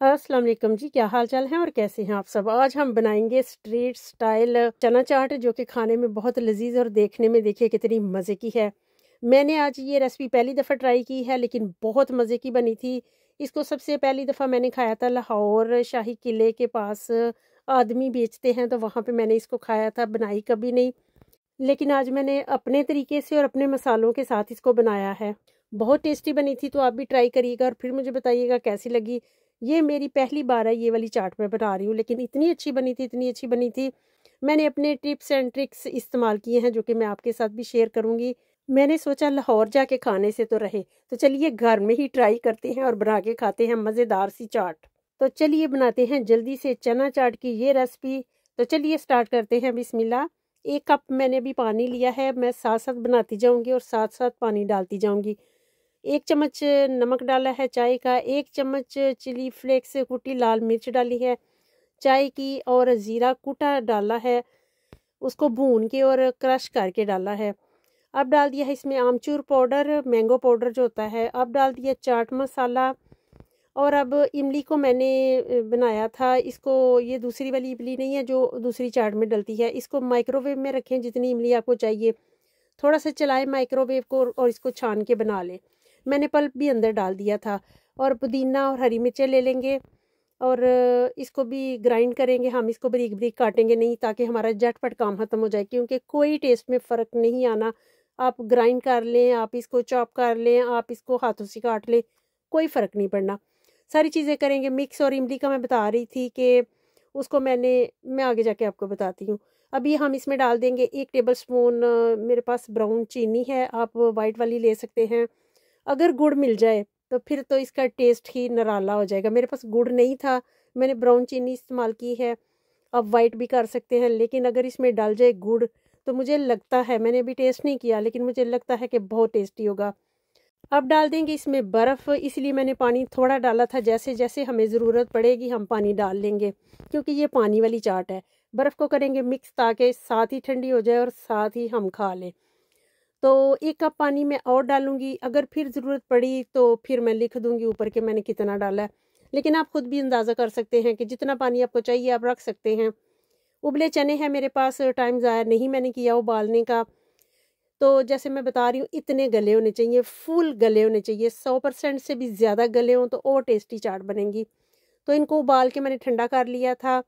अस्सलाम वालेकुम जी, क्या हाल चाल है और कैसे हैं आप सब। आज हम बनाएंगे स्ट्रीट स्टाइल चना चाट, जो कि खाने में बहुत लजीज और देखने में देखिए कितनी मज़े की है। मैंने आज ये रेसिपी पहली दफ़ा ट्राई की है, लेकिन बहुत मज़े की बनी थी। इसको सबसे पहली दफ़ा मैंने खाया था लाहौर शाही किले के पास, आदमी बेचते हैं तो वहाँ पे मैंने इसको खाया था, बनाई कभी नहीं। लेकिन आज मैंने अपने तरीके से और अपने मसालों के साथ इसको बनाया है। बहुत टेस्टी बनी थी, तो आप भी ट्राई करिएगा और फिर मुझे बताइएगा कैसी लगी। ये मेरी पहली बार है ये वाली चाट मैं बना रही हूँ, लेकिन इतनी अच्छी बनी थी, इतनी अच्छी बनी थी। मैंने अपने टिप्स एंड ट्रिक्स इस्तेमाल किए हैं, जो कि मैं आपके साथ भी शेयर करूँगी। मैंने सोचा लाहौर जाके खाने से तो रहे, तो चलिए घर में ही ट्राई करते हैं और बना के खाते हैं मज़ेदार सी चाट। तो चलिए बनाते हैं जल्दी से चना चाट की ये रेसिपी। तो चलिए स्टार्ट करते हैं, बिस्मिल्लाह। 1 कप मैंने अभी पानी लिया है, मैं साथ साथ बनाती जाऊंगी और साथ साथ पानी डालती जाऊंगी। 1 चम्मच नमक डाला है चाय का, 1 चम्मच चिली फ्लेक्स कुटी लाल मिर्च डाली है चाय की, और ज़ीरा कूटा डाला है, उसको भून के और क्रश करके डाला है। अब डाल दिया है इसमें आमचूर पाउडर, मैंगो पाउडर जो होता है। अब डाल दिया चाट मसाला। और अब इमली को मैंने बनाया था, इसको, ये दूसरी वाली इमली नहीं है जो दूसरी चाट में डलती है। इसको माइक्रोवेव में रखें जितनी इमली आपको चाहिए, थोड़ा सा चलाएं माइक्रोवेव को और इसको छान के बना लें। मैंने पल्प भी अंदर डाल दिया था। और पुदीना और हरी मिर्चें ले लेंगे और इसको भी ग्राइंड करेंगे। हम इसको बारीक बारीक काटेंगे नहीं, ताकि हमारा झटपट काम खत्म हो जाए, क्योंकि कोई टेस्ट में फ़र्क नहीं आना। आप ग्राइंड कर लें, आप इसको चॉप कर लें, आप इसको हाथों से काट लें, कोई फ़र्क नहीं पड़ना। सारी चीज़ें करेंगे मिक्स। और इमली का मैं बता रही थी कि उसको मैं आगे जाके आपको बताती हूँ। अभी हम इसमें डाल देंगे 1 टेबल स्पून, मेरे पास ब्राउन चीनी है, आप वाइट वाली ले सकते हैं। अगर गुड़ मिल जाए तो फिर तो इसका टेस्ट ही निराला हो जाएगा। मेरे पास गुड़ नहीं था, मैंने ब्राउन चीनी इस्तेमाल की है। आप वाइट भी कर सकते हैं, लेकिन अगर इसमें डाल जाए गुड़ तो मुझे लगता है, मैंने अभी टेस्ट नहीं किया, लेकिन मुझे लगता है कि बहुत टेस्टी होगा। अब डाल देंगे इसमें बर्फ़, इसलिए मैंने पानी थोड़ा डाला था, जैसे जैसे हमें ज़रूरत पड़ेगी हम पानी डाल लेंगे, क्योंकि ये पानी वाली चाट है। बर्फ़ को करेंगे मिक्स, ताकि साथ ही ठंडी हो जाए और साथ ही हम खा लें। तो 1 कप पानी मैं और डालूंगी, अगर फिर ज़रूरत पड़ी तो फिर मैं लिख दूंगी ऊपर के मैंने कितना डाला है। लेकिन आप खुद भी अंदाज़ा कर सकते हैं कि जितना पानी आपको चाहिए आप रख सकते हैं। उबले चने हैं मेरे पास, टाइम ज़ाया नहीं मैंने किया उबालने का। तो जैसे मैं बता रही हूँ, इतने गले होने चाहिए, फुल गले होने चाहिए। 100% से भी ज़्यादा गले हों तो और टेस्टी चाट बनेगी। तो इनको उबाल के मैंने ठंडा कर लिया था।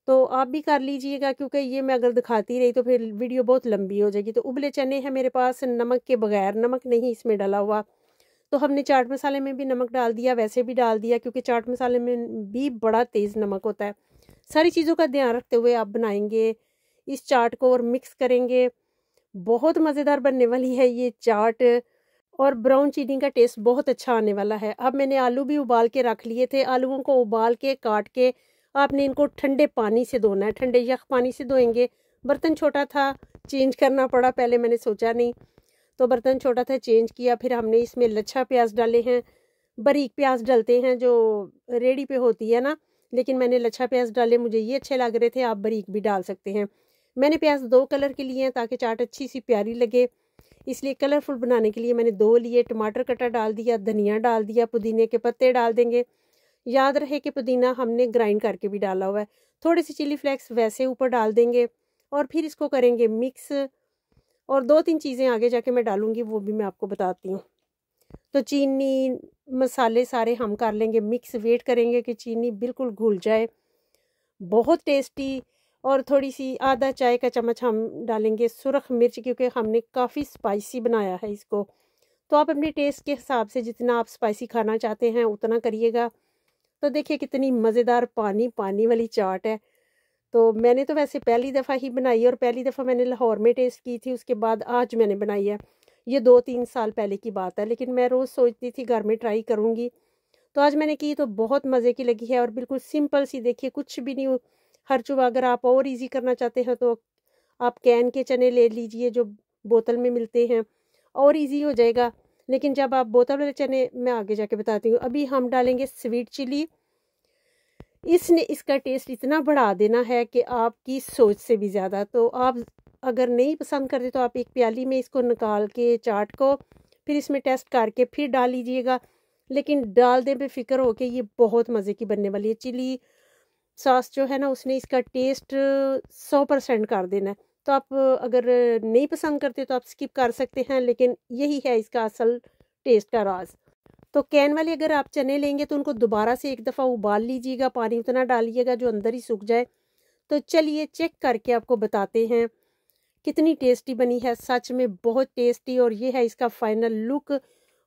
तो आप भी कर लीजिएगा, क्योंकि ये मैं अगर दिखाती रही तो फिर वीडियो बहुत लंबी हो जाएगी। तो उबले चने हैं मेरे पास, नमक के बगैर, नमक नहीं इसमें डाला हुआ। तो हमने चाट मसाले में भी नमक डाल दिया, वैसे भी डाल दिया, क्योंकि चाट मसाले में भी बड़ा तेज़ नमक होता है। सारी चीज़ों का ध्यान रखते हुए आप बनाएंगे इस चाट को और मिक्स करेंगे। बहुत मज़ेदार बनने वाली है ये चाट, और ब्राउन चीनी का टेस्ट बहुत अच्छा आने वाला है। अब मैंने आलू भी उबाल के रख लिए थे, आलूओं को उबाल के काट के आपने इनको ठंडे पानी से धोना है, ठंडे यख पानी से धोएंगे। बर्तन छोटा था, चेंज करना पड़ा, पहले मैंने सोचा नहीं, तो बर्तन छोटा था, चेंज किया। फिर हमने इसमें लच्छा प्याज डाले हैं, बारीक प्याज डलते हैं जो रेडी पे होती है ना, लेकिन मैंने लच्छा प्याज डाले, मुझे ये अच्छे लग रहे थे, आप बारीक भी डाल सकते हैं। मैंने प्याज 2 कलर के लिए हैं, ताकि चाट अच्छी सी प्यारी लगे, इसलिए कलरफुल बनाने के लिए मैंने 2 लिए। टमाटर कटा डाल दिया, धनिया डाल दिया, पुदीने के पत्ते डाल देंगे। याद रहे कि पुदीना हमने ग्राइंड करके भी डाला हुआ है। थोड़ी सी चिली फ्लेक्स वैसे ऊपर डाल देंगे और फिर इसको करेंगे मिक्स। और 2-3 चीज़ें आगे जाके मैं डालूंगी, वो भी मैं आपको बताती हूँ। तो चीनी मसाले सारे हम कर लेंगे मिक्स, वेट करेंगे कि चीनी बिल्कुल घुल जाए। बहुत टेस्टी। और थोड़ी सी आधा चाय का चम्मच हम डालेंगे सुरख मिर्च, क्योंकि हमने काफ़ी स्पाइसी बनाया है इसको। तो आप अपने टेस्ट के हिसाब से जितना आप स्पाइसी खाना चाहते हैं उतना करिएगा। तो देखिए कितनी मज़ेदार पानी पानी वाली चाट है। तो मैंने तो वैसे पहली दफ़ा ही बनाई, और पहली दफ़ा मैंने लाहौर में टेस्ट की थी, उसके बाद आज मैंने बनाई है। ये 2-3 साल पहले की बात है, लेकिन मैं रोज़ सोचती थी घर में ट्राई करूँगी। तो आज मैंने की तो बहुत मज़े की लगी है, और बिल्कुल सिंपल सी, देखिए कुछ भी नहीं। हर चुबा, अगर आप और इजी करना चाहते हैं तो आप कैन के चने ले लीजिए जो बोतल में मिलते हैं, और इजी हो जाएगा। लेकिन जब आप बोतल वाले चने, मैं आगे जाके बताती हूँ। अभी हम डालेंगे स्वीट चिली, इसने इसका टेस्ट इतना बढ़ा देना है कि आपकी सोच से भी ज़्यादा। तो आप अगर नहीं पसंद करते तो आप एक प्याली में इसको निकाल के चाट को फिर इसमें टेस्ट करके फिर डाल लीजिएगा। लेकिन डालने पे फिक्र हो के ये बहुत मज़े की बनने वाली है। चिली सॉस जो है ना उसने इसका टेस्ट 100% कर देना है। तो आप अगर नहीं पसंद करते तो आप स्किप कर सकते हैं, लेकिन यही है इसका असल टेस्ट का राज। तो कैन वाले अगर आप चने लेंगे तो उनको दोबारा से एक दफ़ा उबाल लीजिएगा, पानी उतना डालिएगा जो अंदर ही सूख जाए। तो चलिए चेक करके आपको बताते हैं कितनी टेस्टी बनी है। सच में बहुत टेस्टी। और ये है इसका फाइनल लुक।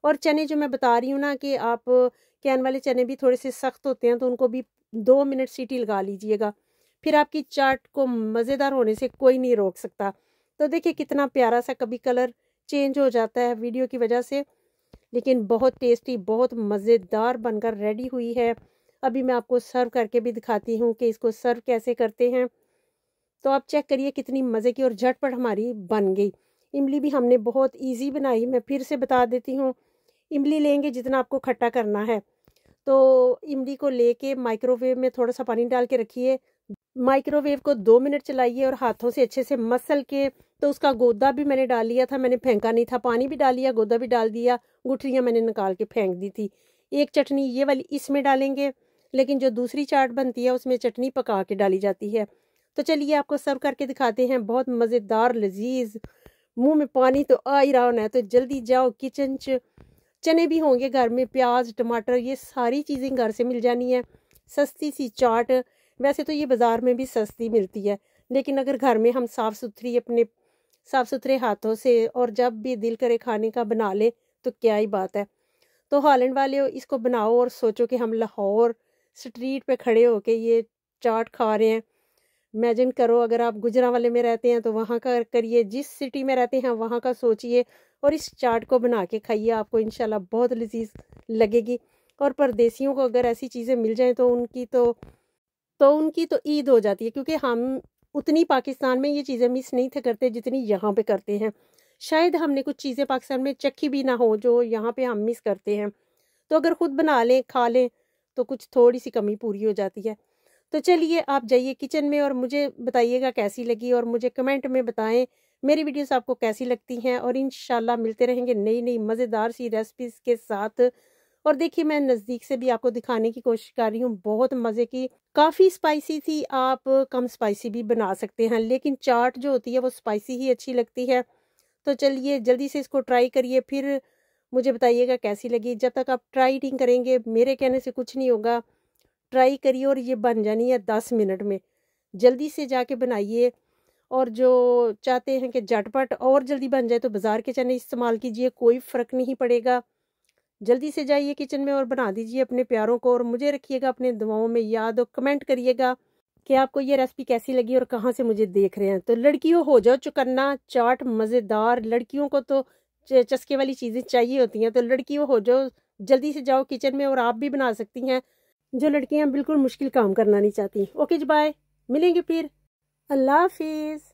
और चने जो मैं बता रही हूँ ना कि आप कैन वाले चने भी थोड़े से सख्त होते हैं तो उनको भी 2 मिनट सीटी लगा लीजिएगा, फिर आपकी चाट को मज़ेदार होने से कोई नहीं रोक सकता। तो देखिए कितना प्यारा सा कभी कलर चेंज हो जाता है वीडियो की वजह से, लेकिन बहुत टेस्टी बहुत मज़ेदार बनकर रेडी हुई है। अभी मैं आपको सर्व करके भी दिखाती हूँ कि इसको सर्व कैसे करते हैं। तो आप चेक करिए कितनी मज़े की और झटपट हमारी बन गई। इमली भी हमने बहुत इजी बनाई। मैं फिर से बता देती हूँ, इमली लेंगे जितना आपको खट्टा करना है। तो इमली को लेके माइक्रोवेव में थोड़ा सा पानी डाल के रखिए। माइक्रोवेव को 2 मिनट चलाइए और हाथों से अच्छे से मसल के। तो उसका गोदा भी मैंने डाल लिया था, मैंने फेंका नहीं था। पानी भी डाल लिया, गोदा भी डाल दिया, गुठलियाँ मैंने निकाल के फेंक दी थी। एक चटनी ये वाली इसमें डालेंगे, लेकिन जो दूसरी चाट बनती है उसमें चटनी पका के डाली जाती है। तो चलिए आपको सर्व करके दिखाते हैं। बहुत मज़ेदार लजीज, मुंह में पानी तो आ ही रहा होना है। तो जल्दी जाओ किचन च। चने भी होंगे घर में, प्याज टमाटर ये सारी चीज़ें घर से मिल जानी है। सस्ती सी चाट। वैसे तो ये बाज़ार में भी सस्ती मिलती है, लेकिन अगर घर में हम साफ़ सुथरे हाथों से और जब भी दिल करे खाने का बना ले तो क्या ही बात है। तो हॉलैंड वाले इसको बनाओ और सोचो कि हम लाहौर स्ट्रीट पे खड़े होके ये चाट खा रहे हैं। इमेजिन करो अगर आप गुजरांवाले में रहते हैं तो वहाँ का करिए, जिस सिटी में रहते हैं वहाँ का सोचिए और इस चाट को बना के खाइए। आपको इंशाल्लाह बहुत लजीज लगेगी। और परदेसियों को अगर ऐसी चीज़ें मिल जाएं तो उनकी तो ईद हो जाती है, क्योंकि हम उतनी पाकिस्तान में ये चीज़ें मिस नहीं थे करते जितनी यहाँ पे करते हैं। शायद हमने कुछ चीज़ें पाकिस्तान में चखी भी ना हो जो यहाँ पे हम मिस करते हैं। तो अगर ख़ुद बना लें खा लें तो कुछ थोड़ी सी कमी पूरी हो जाती है। तो चलिए आप जाइए किचन में और मुझे बताइएगा कैसी लगी, और मुझे कमेंट में बताएं मेरी वीडियोस आपको कैसी लगती हैं। और इंशाल्लाह मिलते रहेंगे नई नई मज़ेदार सी रेसिपीज़ के साथ। और देखिए मैं नज़दीक से भी आपको दिखाने की कोशिश कर रही हूँ। बहुत मज़े की, काफ़ी स्पाइसी थी। आप कम स्पाइसी भी बना सकते हैं, लेकिन चाट जो होती है वो स्पाइसी ही अच्छी लगती है। तो चलिए जल्दी से इसको ट्राई करिए, फिर मुझे बताइएगा कैसी लगी। जब तक आप ट्राई नहीं करेंगे मेरे कहने से कुछ नहीं होगा। ट्राई करिए और ये बन जानी है 10 मिनट में। जल्दी से जाके बनाइए। और जो चाहते हैं कि झटपट और जल्दी बन जाए तो बाज़ार के चने इस्तेमाल कीजिए, कोई फ़र्क नहीं पड़ेगा। जल्दी से जाइए किचन में और बना दीजिए अपने प्यारों को, और मुझे रखिएगा अपने दुआओं में याद। और कमेंट करिएगा कि आपको ये रेसिपी कैसी लगी और कहाँ से मुझे देख रहे हैं। तो लड़कियों हो जाओ चौकन्ना, चाट मज़ेदार। लड़कियों को तो चस्के वाली चीज़ें चाहिए होती हैं। तो लड़कियों हो जाओ, जल्दी से जाओ किचन में और आप भी बना सकती हैं, जो लड़कियां बिल्कुल मुश्किल काम करना नहीं चाहती। ओके जी, बाय, मिलेंगे फिर। अल्लाह हाफिज़।